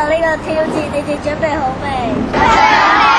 受呢個挑戰，你哋準備好未？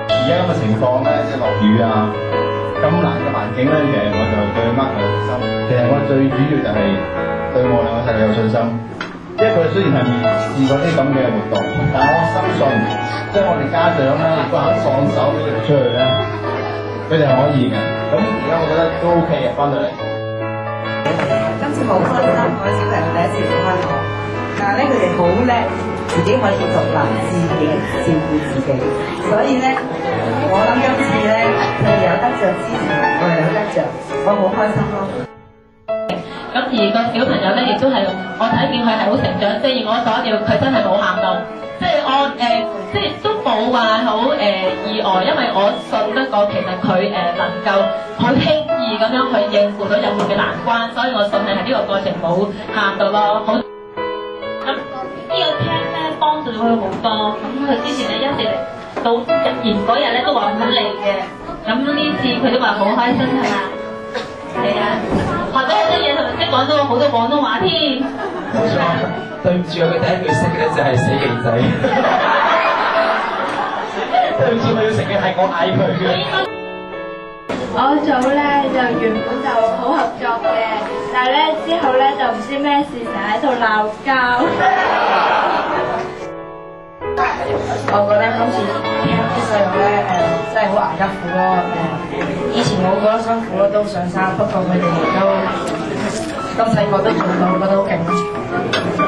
而家咁嘅情況咧，即係落雨啊，咁難嘅環境咧，其實我就對 Mark 有信心。其實我最主要就係對我兩個細路有信心，因為佢哋雖然係未試過啲咁嘅活動，但係我深信，即係我哋家長咧亦都肯放手俾佢哋出去咧，佢哋係可以嘅。咁而家我覺得都 OK 嘅，翻到嚟。今次好開心，我啲小朋友第一次離開我，但係咧佢哋好叻，自己可以獨立自己照顧自己，所以咧我諗今次咧佢哋有得着之前，我哋有得着，我好開心咯。咁而個小朋友咧，亦都係我睇見佢係好成長，即係我所料，佢真係冇喊到，即係我即係都冇話好意外，因為我信得過其實佢能夠好輕易咁樣去應付到任何嘅難關，所以我信係呢個過程冇喊到咯。好咁呢個聽咧幫助佢好多，咁佢之前咧一直到入園嗰日咧都話唔嚟嘅，咁呢次佢都話好開心係嘛？係啊。或者有啲嘢同識講咗好多廣東話添。冇錯，對唔住啊，佢第一句識嘅咧就係死記仔。對唔住，我要承認係我嗌佢嘅。我組咧就原本就好合作嘅，但係咧之後咧就唔知咩事成日喺度鬧交。我覺得今次啲細路咧真係好捱得苦咯。以前我覺得辛苦咯，都上山，不過佢哋都咁細個都做到，覺得好勁。